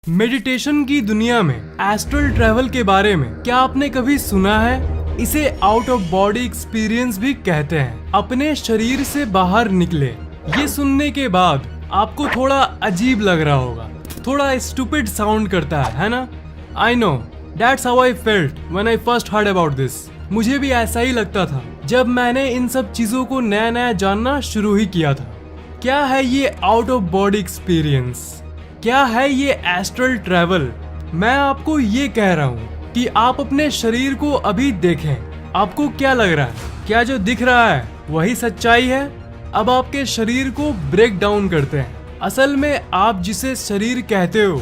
Meditation की दुनिया में एस्ट्रल ट्रैवल के बारे में क्या आपने कभी सुना है? इसे आउट ऑफ बॉडी एक्सपीरियंस भी कहते हैं। अपने शरीर से बाहर निकले, ये सुनने के बाद आपको थोड़ा अजीब लग रहा होगा, थोड़ा स्टूपिड साउंड करता है ना? I know, that's how I felt when I first heard about this. मुझे भी ऐसा ही लगता था जब मैंने इन सब चीजों को नया नया जानना शुरू ही किया था। क्या है ये आउट ऑफ बॉडी एक्सपीरियंस? क्या है ये एस्ट्रल ट्रैवल? मैं आपको ये कह रहा हूँ कि आप अपने शरीर को अभी देखें। आपको क्या लग रहा है? क्या जो दिख रहा है वही सच्चाई है? अब आपके शरीर को ब्रेक डाउन करते हैं। असल में आप जिसे शरीर कहते हो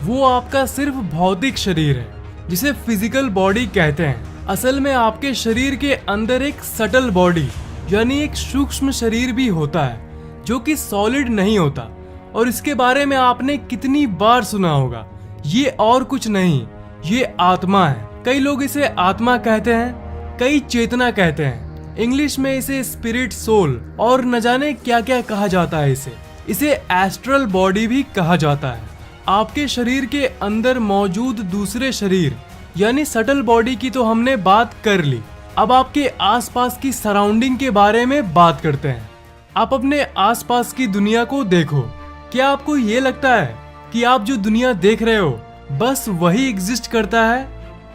वो आपका सिर्फ भौतिक शरीर है, जिसे फिजिकल बॉडी कहते हैं। असल में आपके शरीर के अंदर एक सटल बॉडी यानी एक सूक्ष्म शरीर भी होता है जो कि सॉलिड नहीं होता, और इसके बारे में आपने कितनी बार सुना होगा। ये और कुछ नहीं, ये आत्मा है। कई लोग इसे आत्मा कहते हैं, कई चेतना कहते हैं, इंग्लिश में इसे स्पिरिट, सोल और न जाने क्या क्या कहा जाता है। इसे एस्ट्रल बॉडी भी कहा जाता है। आपके शरीर के अंदर मौजूद दूसरे शरीर यानी सटल बॉडी की तो हमने बात कर ली। अब आपके आसपास की सराउंडिंग के बारे में बात करते हैं। आप अपने आसपास की दुनिया को देखो। क्या आपको ये लगता है कि आप जो दुनिया देख रहे हो बस वही एग्जिस्ट करता है?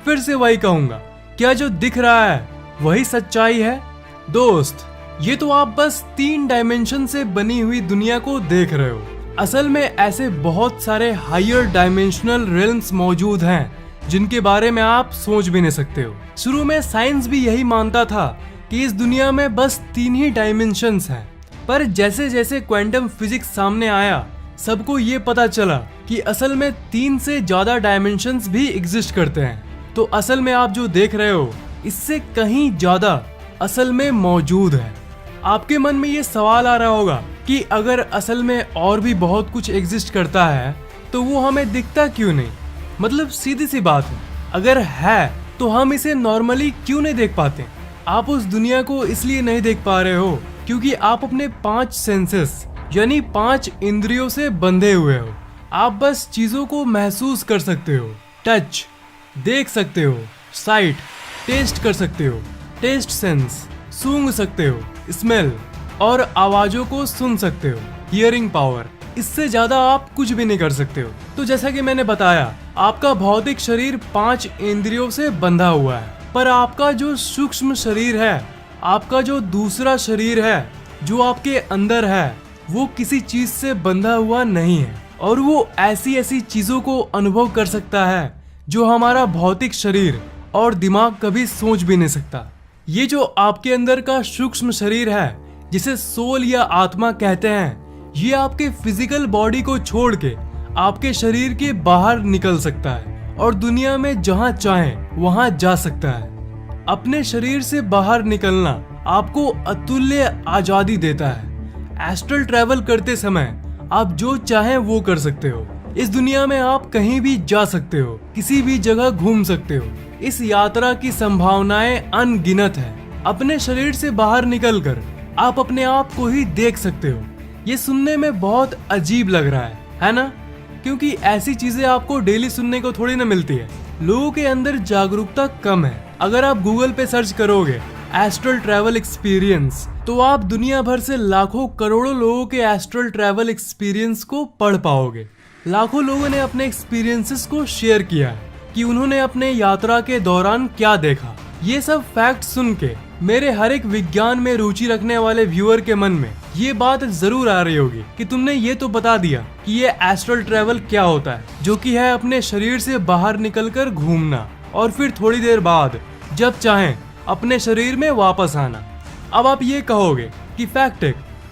फिर से वही कहूंगा, क्या जो दिख रहा है वही सच्चाई है? दोस्त, ये तो आप बस 3 डायमेंशन से बनी हुई दुनिया को देख रहे हो। असल में ऐसे बहुत सारे हायर डायमेंशनल रिल्म्स मौजूद हैं जिनके बारे में आप सोच भी नहीं सकते हो। शुरू में साइंस भी यही मानता था कि इस दुनिया में बस 3 ही डायमेंशंस हैं, पर जैसे जैसे क्वांटम फिजिक्स सामने आया सबको ये पता चला कि असल में 3 से ज्यादा डायमेंशंस भी एग्जिस्ट करते हैं। तो असल में आप जो देख रहे हो इससे कहीं ज्यादा असल में मौजूद है। आपके मन में ये सवाल आ रहा होगा कि अगर असल में और भी बहुत कुछ एग्जिस्ट करता है तो वो हमें दिखता क्यों नहीं? मतलब सीधी सी बात है, अगर है तो हम इसे नॉर्मली क्यों नहीं देख पाते? आप उस दुनिया को इसलिए नहीं देख पा रहे हो क्योंकि आप अपने 5 सेंसेस यानी 5 इंद्रियों से बंधे हुए हो। आप बस चीजों को महसूस कर सकते हो, टच देख सकते हो, साइट टेस्ट कर सकते हो, टेस्ट सेंस सूंघ सकते हो, स्मेल और आवाजों को सुन सकते हो, हियरिंग पावर। इससे ज्यादा आप कुछ भी नहीं कर सकते हो। तो जैसा कि मैंने बताया, आपका भौतिक शरीर 5 इंद्रियों से बंधा हुआ है, पर आपका जो सूक्ष्म शरीर है, आपका जो दूसरा शरीर है जो आपके अंदर है, वो किसी चीज से बंधा हुआ नहीं है, और वो ऐसी ऐसी चीजों को अनुभव कर सकता है जो हमारा भौतिक शरीर और दिमाग कभी सोच भी नहीं सकता। ये जो आपके अंदर का सूक्ष्म शरीर है जिसे सोल या आत्मा कहते हैं, ये आपके फिजिकल बॉडी को छोड़ के आपके शरीर के बाहर निकल सकता है और दुनिया में जहां चाहे वहां जा सकता है। अपने शरीर से बाहर निकलना आपको अतुल्य आजादी देता है। एस्ट्रल ट्रैवल करते समय आप जो चाहें वो कर सकते हो। इस दुनिया में आप कहीं भी जा सकते हो, किसी भी जगह घूम सकते हो। इस यात्रा की संभावनाएं अनगिनत है। अपने शरीर से बाहर निकलकर आप अपने आप को ही देख सकते हो। ये सुनने में बहुत अजीब लग रहा है ना? क्योंकि ऐसी चीजें आपको डेली सुनने को थोड़ी ना मिलती है। लोगों के अंदर जागरूकता कम है। अगर आप गूगल पे सर्च करोगे एस्ट्रल ट्रैवल एक्सपीरियंस तो आप दुनिया भर से लाखों करोड़ों लोगों के एस्ट्रल ट्रैवल एक्सपीरियंस को पढ़ पाओगे। लाखों लोगों ने अपने एक्सपीरियंसेस को शेयर किया है कि उन्होंने अपने यात्रा के दौरान क्या देखा। ये सब फैक्ट सुन के मेरे हर एक विज्ञान में रुचि रखने वाले व्यूअर के मन में ये बात जरूर आ रही होगी कि तुमने ये तो बता दिया कि ये एस्ट्रल ट्रैवल क्या होता है, जो कि है अपने शरीर से बाहर निकलकर घूमना और फिर थोड़ी देर बाद जब चाहें अपने शरीर में वापस आना। अब आप ये कहोगे कि फैक्ट,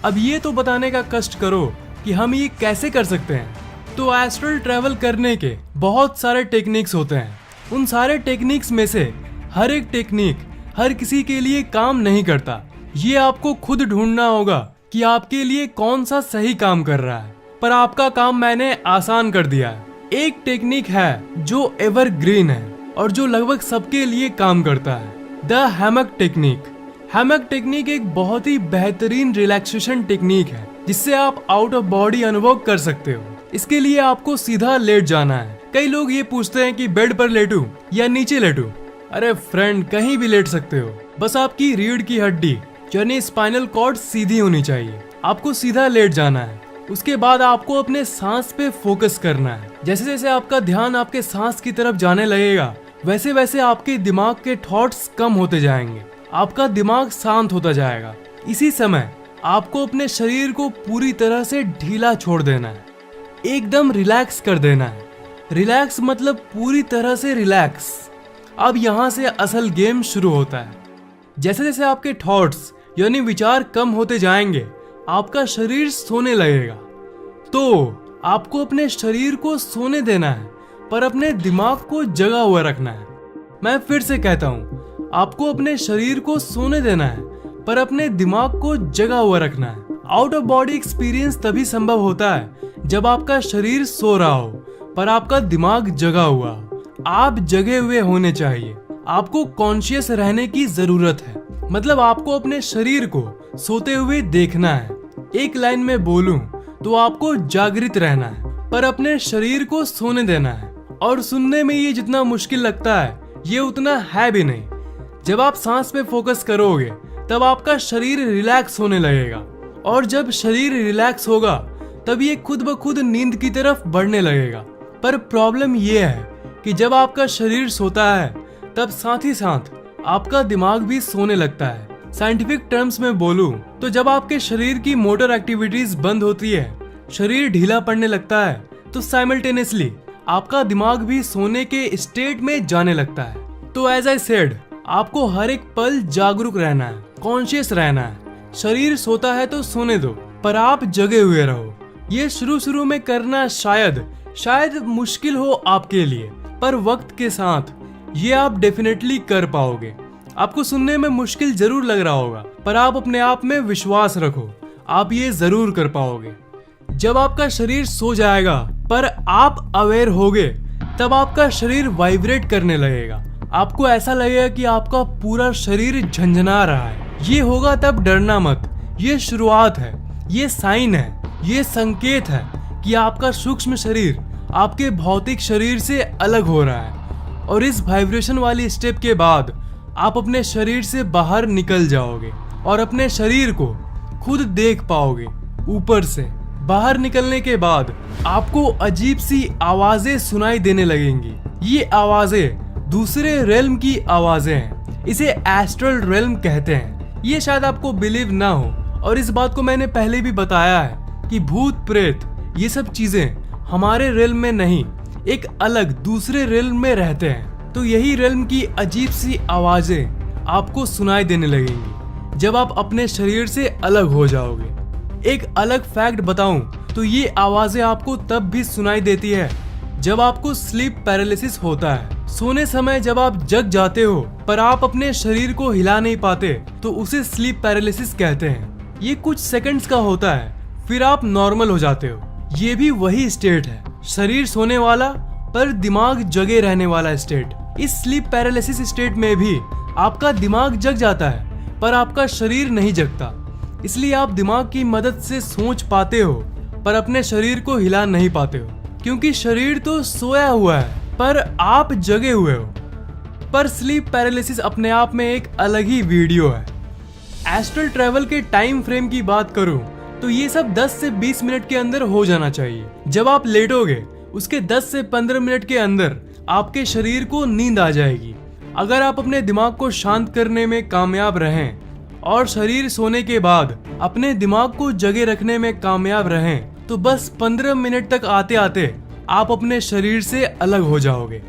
अब ये तो बताने का कष्ट करो कि हम ये कैसे कर सकते हैं। तो एस्ट्रल ट्रैवल करने के बहुत सारे टेक्निक्स होते हैं। उन सारे टेक्निक्स में से हर एक टेक्निक हर किसी के लिए काम नहीं करता। ये आपको खुद ढूंढना होगा कि आपके लिए कौन सा सही काम कर रहा है। पर आपका काम मैंने आसान कर दिया है। एक टेक्निक है जो एवरग्रीन है और जो लगभग सबके लिए काम करता है, the hammock technique. Hammock technique एक बहुत ही बेहतरीन रिलैक्सेशन टेक्निक है जिससे आप आउट ऑफ बॉडी अनुभव कर सकते हो। इसके लिए आपको सीधा लेट जाना है। कई लोग ये पूछते हैं कि बेड पर लेटूं या नीचे लेटूं। अरे फ्रेंड, कहीं भी लेट सकते हो, बस आपकी रीढ़ की हड्डी यानी स्पाइनल कॉर्ड सीधी होनी चाहिए। आपको सीधा लेट जाना है। उसके बाद आपको अपने सांस पे फोकस करना है। जैसे जैसे आपका ध्यान आपके सांस की तरफ जाने लगेगा, वैसे वैसे आपके दिमाग के थॉट्स कम होते जाएंगे, आपका दिमाग शांत होता जाएगा। इसी समय आपको अपने शरीर को पूरी तरह से ढीला छोड़ देना है, एकदम रिलैक्स कर देना है। रिलैक्स मतलब पूरी तरह से रिलैक्स। अब यहाँ से असल गेम शुरू होता है। जैसे जैसे आपके थॉट्स यानी विचार कम होते जाएंगे, आपका शरीर सोने लगेगा। तो आपको अपने शरीर को सोने देना है, पर अपने दिमाग को जगा हुआ रखना है। मैं फिर से कहता हूँ, आपको अपने शरीर को सोने देना है, पर अपने दिमाग को जगा हुआ रखना है। आउट ऑफ बॉडी एक्सपीरियंस तभी संभव होता है जब आपका शरीर सो रहा हो, पर आपका दिमाग जगा हुआ हो। आप जगे हुए होने चाहिए। आपको कॉन्शियस रहने की जरूरत है। मतलब आपको अपने शरीर को सोते हुए देखना है। एक लाइन में बोलूं तो आपको जागृत रहना है, पर अपने शरीर को सोने देना है। और सुनने में ये जितना मुश्किल लगता है, ये उतना है भी नहीं। जब आप सांस पे फोकस करोगे, तब आपका शरीर रिलैक्स होने लगेगा, और जब शरीर रिलैक्स होगा, तब ये खुद ब खुद नींद की तरफ बढ़ने लगेगा। पर प्रॉब्लम ये है कि जब आपका शरीर सोता है, तब साथ ही साथ आपका दिमाग भी सोने लगता है। साइंटिफिक टर्म्स में बोलूं तो जब आपके शरीर की मोटर एक्टिविटीज बंद होती है, शरीर ढीला पड़ने लगता है, तो साइमल्टेनियसली आपका दिमाग भी सोने के स्टेट में जाने लगता है। तो एज आई सेड, आपको हर एक पल जागरूक रहना है, कॉन्शियस रहना है। शरीर सोता है तो सोने दो, पर आप जगे हुए रहो। ये शुरू में करना शायद मुश्किल हो आपके लिए, पर वक्त के साथ ये आप डेफिनेटली कर पाओगे। आपको सुनने में मुश्किल जरूर लग रहा होगा, पर आप अपने आप में विश्वास रखो, आप ये जरूर कर पाओगे। जब आपका शरीर सो जाएगा पर आप अवेयर होगे, तब आपका शरीर वाइब्रेट करने लगेगा। आपको ऐसा लगेगा कि आपका पूरा शरीर झंझना रहा है। ये होगा तब डरना मत। ये शुरुआत है, ये साइन है, ये संकेत है कि आपका सूक्ष्म शरीर आपके भौतिक शरीर से अलग हो रहा है। और इस वाइब्रेशन वाली स्टेप के बाद आप अपने शरीर से बाहर निकल जाओगे और अपने शरीर को खुद देख पाओगे ऊपर से। बाहर निकलने के बाद आपको अजीब सी आवाजें सुनाई देने लगेंगी। ये आवाजें दूसरे रेल्म की आवाजें हैं। इसे एस्ट्रल रेल्म कहते हैं। ये शायद आपको बिलीव ना हो, और इस बात को मैंने पहले भी बताया है कि भूत प्रेत ये सब चीजें हमारे रेल्म में नहीं, एक अलग दूसरे रेल्म में रहते हैं। तो यही रेल्म की अजीब सी आवाजें आपको सुनाई देने लगेंगी जब आप अपने शरीर से अलग हो जाओगे। एक अलग फैक्ट बताऊं तो ये आवाजें आपको तब भी सुनाई देती है जब आपको स्लीप पैरालिसिस होता है। सोने समय जब आप जग जाते हो पर आप अपने शरीर को हिला नहीं पाते, तो उसे स्लीप पैरालिसिस कहते हैं। ये कुछ सेकंड्स का होता है, फिर आप नॉर्मल हो जाते हो। ये भी वही स्टेट है, शरीर सोने वाला पर दिमाग जगे रहने वाला स्टेट। इस स्लीप पैरालिसिस स्टेट में भी आपका दिमाग जग जाता है, पर आपका शरीर नहीं जगता। इसलिए आप दिमाग की मदद से सोच पाते हो, पर अपने शरीर को हिला नहीं पाते हो, क्योंकि शरीर तो सोया हुआ है पर आप जगे हुए हो। पर स्लीप पैरालिसिस अपने आप में एक अलग ही वीडियो है। एस्ट्रल ट्रैवल के टाइम फ्रेम की बात करूं तो ये सब 10 से 20 मिनट के अंदर हो जाना चाहिए। जब आप लेटोगे उसके 10 से 15 मिनट के अंदर आपके शरीर को नींद आ जाएगी। अगर आप अपने दिमाग को शांत करने में कामयाब रहें और शरीर सोने के बाद अपने दिमाग को जगे रखने में कामयाब रहें, तो बस 15 मिनट तक आते आते आप अपने शरीर से अलग हो जाओगे।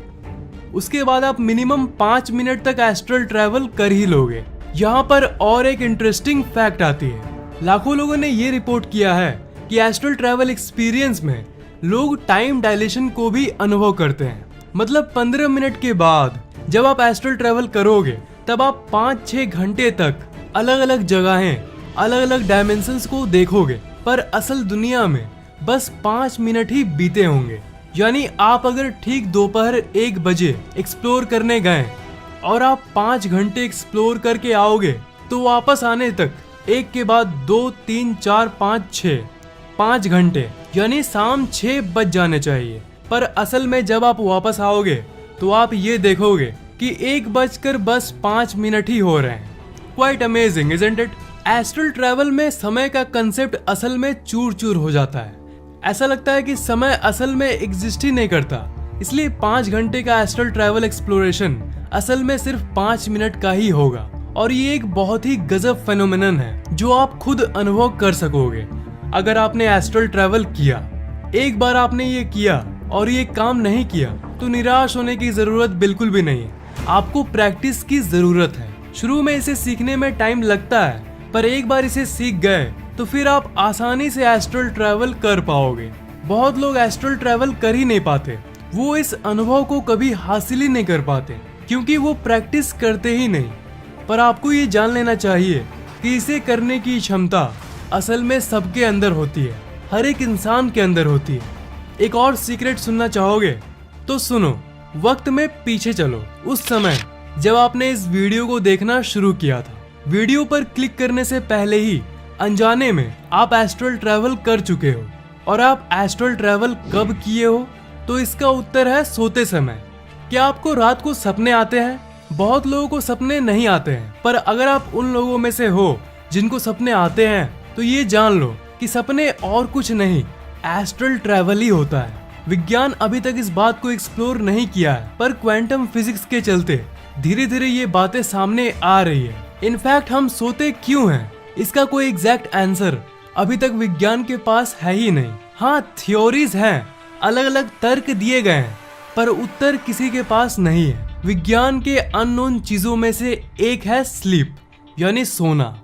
उसके बाद आप मिनिमम 5 मिनट तक एस्ट्रल ट्रैवल कर ही लोगे। यहाँ पर और एक इंटरेस्टिंग फैक्ट आती है। लाखों लोगों ने ये रिपोर्ट किया है कि एस्ट्रल ट्रैवल एक्सपीरियंस में लोग टाइम डायलेशन को भी अनुभव करते हैं। मतलब 15 मिनट के बाद जब आप एस्ट्रल ट्रैवल करोगे, तब आप 5-6 घंटे तक अलग अलग जगहें, अलग अलग डायमेंशंस को देखोगे, पर असल दुनिया में बस 5 मिनट ही बीते होंगे। यानी आप अगर ठीक दोपहर 1 बजे एक्सप्लोर करने गए और आप 5 घंटे एक्सप्लोर करके आओगे, तो वापस आने तक 1 के बाद 2, 3, 4, 5, 6 5 घंटे यानी शाम 6 बज जाने चाहिए। पर असल में जब आप वापस आओगे तो आप ये देखोगे कि 1:05 ही हो रहे हैं। Quite amazing isn't it? Astral travel में समय का कंसेप्ट असल में चूर चूर हो जाता है। ऐसा लगता है कि समय असल में एग्जिस्ट ही नहीं करता। इसलिए 5 घंटे का एस्ट्रल ट्रैवल एक्सप्लोरेशन असल में सिर्फ 5 मिनट का ही होगा। और ये एक बहुत ही गजब फेनोमेनन है जो आप खुद अनुभव कर सकोगे अगर आपने एस्ट्रल ट्रैवल किया। एक बार आपने ये किया और ये काम नहीं किया तो निराश होने की जरूरत बिल्कुल भी नहीं है। आपको प्रैक्टिस की जरूरत है। शुरू में इसे सीखने में टाइम लगता है, पर एक बार इसे सीख गए तो फिर आप आसानी से एस्ट्रल ट्रैवल कर पाओगे। बहुत लोग एस्ट्रल ट्रैवल कर ही नहीं पाते। वो इस अनुभव को कभी हासिल ही नहीं कर पाते क्योंकि वो प्रैक्टिस करते ही नहीं। पर आपको ये जान लेना चाहिए कि इसे करने की क्षमता असल में सबके अंदर होती है, हर एक इंसान के अंदर होती है। एक और सीक्रेट सुनना चाहोगे तो सुनो। वक्त में पीछे चलो, उस समय जब आपने इस वीडियो को देखना शुरू किया था। वीडियो पर क्लिक करने से पहले ही अनजाने में आप एस्ट्रल ट्रैवल कर चुके हो। और आप एस्ट्रल ट्रैवल कब किए हो? तो इसका उत्तर है सोते समय। क्या आपको रात को सपने आते हैं? बहुत लोगों को सपने नहीं आते हैं, पर अगर आप उन लोगों में से हो जिनको सपने आते हैं तो ये जान लो कि सपने और कुछ नहीं, एस्ट्रल ट्रैवल ही होता है। विज्ञान अभी तक इस बात को एक्सप्लोर नहीं किया है, पर क्वांटम फिजिक्स के चलते धीरे धीरे ये बातें सामने आ रही है। इनफैक्ट हम सोते क्यों हैं, इसका कोई एग्जैक्ट आंसर अभी तक विज्ञान के पास है ही नहीं। हाँ, थ्योरीज हैं, अलग अलग तर्क दिए गए हैं, पर उत्तर किसी के पास नहीं है। विज्ञान के अननोन चीजों में से एक है स्लीप, यानी सोना।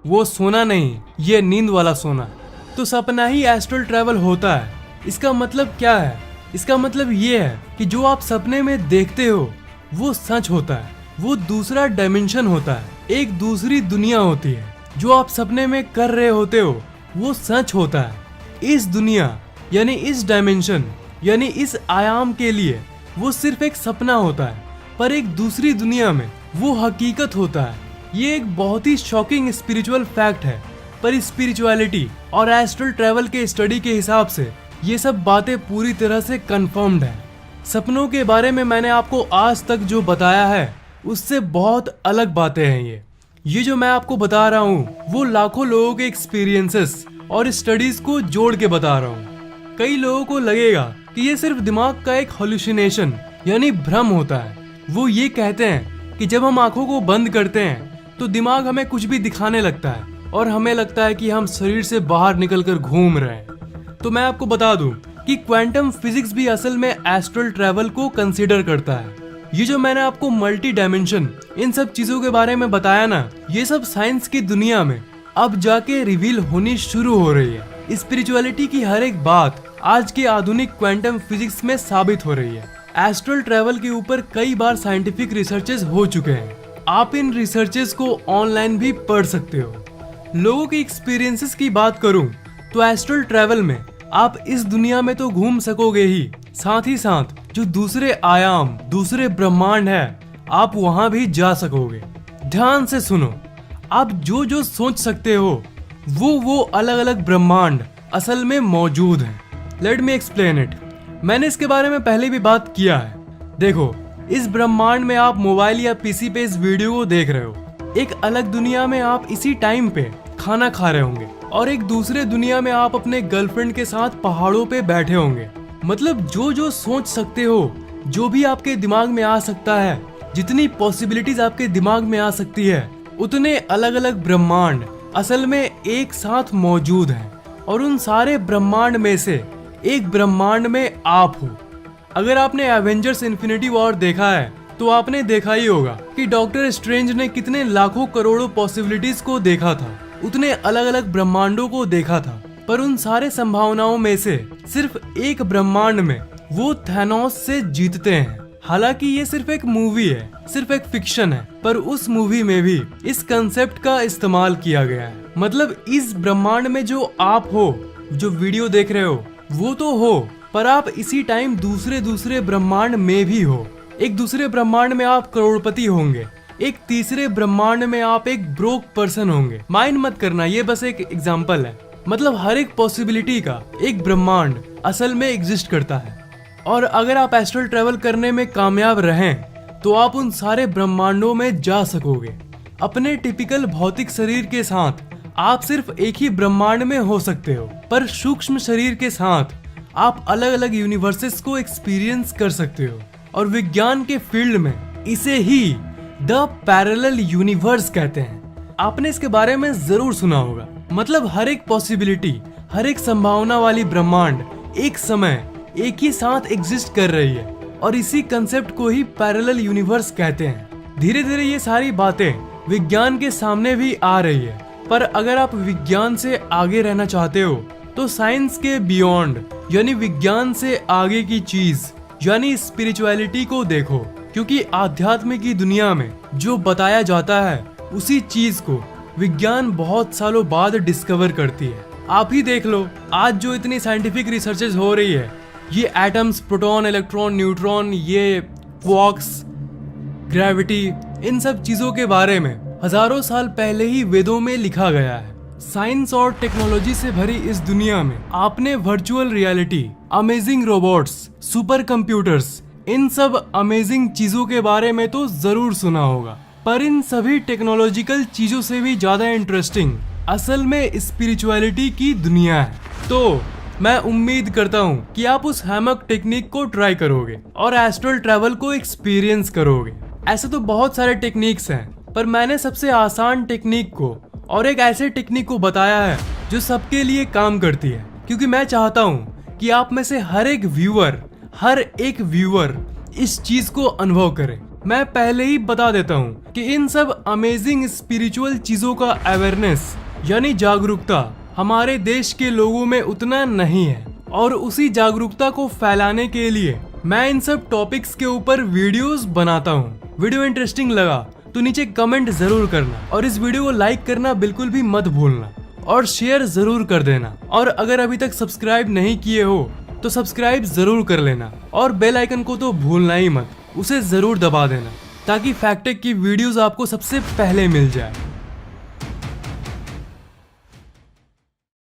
वो सोना नहीं, ये नींद वाला सोना। तो सपना ही एस्ट्रल ट्रैवल होता है। इसका मतलब क्या है? इसका मतलब ये है कि जो आप सपने में देखते हो वो सच होता है। वो दूसरा डायमेंशन होता है, एक दूसरी दुनिया होती है। जो आप सपने में कर रहे होते हो वो सच होता है। इस दुनिया यानी इस डायमेंशन यानी इस आयाम के लिए वो सिर्फ एक सपना होता है, पर एक दूसरी दुनिया में वो हकीकत होता है। ये एक बहुत ही शॉकिंग स्पिरिचुअल फैक्ट है, पर स्पिरिचुअलिटी और एस्ट्रल ट्रैवल के स्टडी के हिसाब से ये सब बातें पूरी तरह से कंफर्म्ड है। सपनों के बारे में मैंने आपको आज तक जो बताया है उससे बहुत अलग बातें हैं। ये जो मैं आपको बता रहा हूँ वो लाखों लोगों के एक्सपीरियंसेस और स्टडीज को जोड़ के बता रहा हूँ। कई लोगों को लगेगा कि ये सिर्फ दिमाग का एक हॉल्यूसिनेशन यानी भ्रम होता है। वो ये कहते हैं कि जब हम आंखों को बंद करते हैं तो दिमाग हमें कुछ भी दिखाने लगता है और हमें लगता है कि हम शरीर से बाहर निकलकर घूम रहे हैं। तो मैं आपको बता दूं कि क्वांटम फिजिक्स भी असल में एस्ट्रल ट्रैवल को कंसीडर करता है। ये जो मैंने आपको मल्टी डायमेंशन इन सब चीजों के बारे में बताया ना, ये सब साइंस की दुनिया में अब जाके रिवील होनी शुरू हो रही है। स्पिरिचुअलिटी की हर एक बात आज के आधुनिक क्वांटम फिजिक्स में साबित हो रही है। एस्ट्रल ट्रैवल के ऊपर कई बार साइंटिफिक रिसर्चेस हो चुके हैं। आप इन रिसर्चेस को ऑनलाइन भी पढ़ सकते हो। लोगों की एक्सपीरियंसेस की बात करूं तो एस्ट्रल ट्रैवल में आप इस दुनिया में तो घूम सकोगे ही साथ जो दूसरे आयाम, दूसरे ब्रह्मांड है, आप वहां भी जा सकोगे। ध्यान से सुनो, आप जो जो सोच सकते हो वो अलग अलग ब्रह्मांड असल में मौजूद हैं। Let me explain it. मैंने इसके बारे में पहले भी बात किया है। देखो, इस ब्रह्मांड में आप मोबाइल या पीसी पे इस वीडियो को देख रहे हो। एक अलग दुनिया में आप इसी टाइम पे खाना खा रहे होंगे और एक दूसरे दुनिया में आप अपने गर्लफ्रेंड के साथ पहाड़ों पे बैठे होंगे। मतलब जो जो सोच सकते हो, जो भी आपके दिमाग में आ सकता है, जितनी पॉसिबिलिटीज आपके दिमाग में आ सकती है, उतने अलग अलग ब्रह्मांड असल में एक साथ मौजूद हैं। और उन सारे ब्रह्मांड में से एक ब्रह्मांड में आप हो। अगर आपने एवेंजर्स इन्फिनिटी वॉर देखा है तो आपने देखा ही होगा कि डॉक्टर स्ट्रेंज ने कितने लाखों करोड़ों पॉसिबिलिटीज को देखा था, उतने अलग अलग ब्रह्मांडों को देखा था। पर उन सारे संभावनाओं में से सिर्फ एक ब्रह्मांड में वो थैनोस से जीतते हैं। हालांकि ये सिर्फ एक मूवी है, सिर्फ एक फिक्शन है, पर उस मूवी में भी इस कंसेप्ट का इस्तेमाल किया गया है। मतलब इस ब्रह्मांड में जो आप हो, जो वीडियो देख रहे हो, वो तो हो, पर आप इसी टाइम दूसरे ब्रह्मांड में भी हो। एक दूसरे ब्रह्मांड में आप करोड़पति होंगे, एक तीसरे ब्रह्मांड में आप एक ब्रोक पर्सन होंगे। माइंड मत करना, ये बस एक एग्जांपल है। मतलब हर एक पॉसिबिलिटी का एक ब्रह्मांड असल में एग्जिस्ट करता है। और अगर आप एस्ट्रल ट्रैवल करने में कामयाब रहें तो आप उन सारे ब्रह्मांडों में जा सकोगे। अपने टिपिकल भौतिक शरीर के साथ आप सिर्फ एक ही ब्रह्मांड में हो सकते हो, पर सूक्ष्म शरीर के साथ आप अलग अलग यूनिवर्सेस को एक्सपीरियंस कर सकते हो। और विज्ञान के फील्ड में इसे ही द पैरेलल यूनिवर्स कहते हैं। आपने इसके बारे में जरूर सुना होगा। मतलब हर एक पॉसिबिलिटी, हर एक संभावना वाली ब्रह्मांड एक समय एक ही साथ एग्जिस्ट कर रही है, और इसी कंसेप्ट को ही पैरेलल यूनिवर्स कहते हैं। धीरे धीरे ये सारी बातें विज्ञान के सामने भी आ रही है, पर अगर आप विज्ञान से आगे रहना चाहते हो तो साइंस के बियॉन्ड यानी विज्ञान से आगे की चीज यानी स्पिरिचुअलिटी को देखो, क्योंकि आध्यात्म की दुनिया में जो बताया जाता है उसी चीज को विज्ञान बहुत सालों बाद डिस्कवर करती है। आप ही देख लो, आज जो इतनी साइंटिफिक रिसर्चेस हो रही है, ये एटम्स, प्रोटॉन, इलेक्ट्रॉन, न्यूट्रॉन, ये क्वार्क्स, ग्रेविटी, इन सब चीजों के बारे में हजारों साल पहले ही वेदों में लिखा गया है। साइंस और टेक्नोलॉजी से भरी इस दुनिया में आपने virtual reality, amazing robots, super computers, इन सब अमेजिंग चीजों के बारे में तो जरूर सुना होगा। पर इन सभी टेक्नोलॉजिकल चीजों से भी ज्यादा इंटरेस्टिंग असल में स्पिरिचुअलिटी की दुनिया है। तो मैं उम्मीद करता हूँ कि आप उस हैमक टेक्निक को ट्राई करोगे और एस्ट्रल ट्रैवल को एक्सपीरियंस करोगे। ऐसे तो बहुत सारे टेक्निक्स हैं, पर मैंने सबसे आसान टेक्निक को और एक ऐसे टेक्निक को बताया है जो सबके लिए काम करती है, क्योंकि मैं चाहता हूँ कि आप में से हर एक व्यूअर इस चीज को अनुभव करे। मैं पहले ही बता देता हूँ कि इन सब अमेजिंग स्पिरिचुअल चीजों का अवेयरनेस यानी जागरूकता हमारे देश के लोगों में उतना नहीं है, और उसी जागरूकता को फैलाने के लिए मैं इन सब टॉपिक्स के ऊपर वीडियोस बनाता हूँ। वीडियो इंटरेस्टिंग लगा तो नीचे कमेंट जरूर करना, और इस वीडियो को लाइक करना बिल्कुल भी मत भूलना, और शेयर जरूर कर देना। और अगर अभी तक सब्सक्राइब नहीं किए हो तो सब्सक्राइब जरूर कर लेना, और बेल आइकन को तो भूलना ही मत, उसे जरूर दबा देना ताकि फैक्ट टेक की वीडियोस आपको सबसे पहले मिल जाए।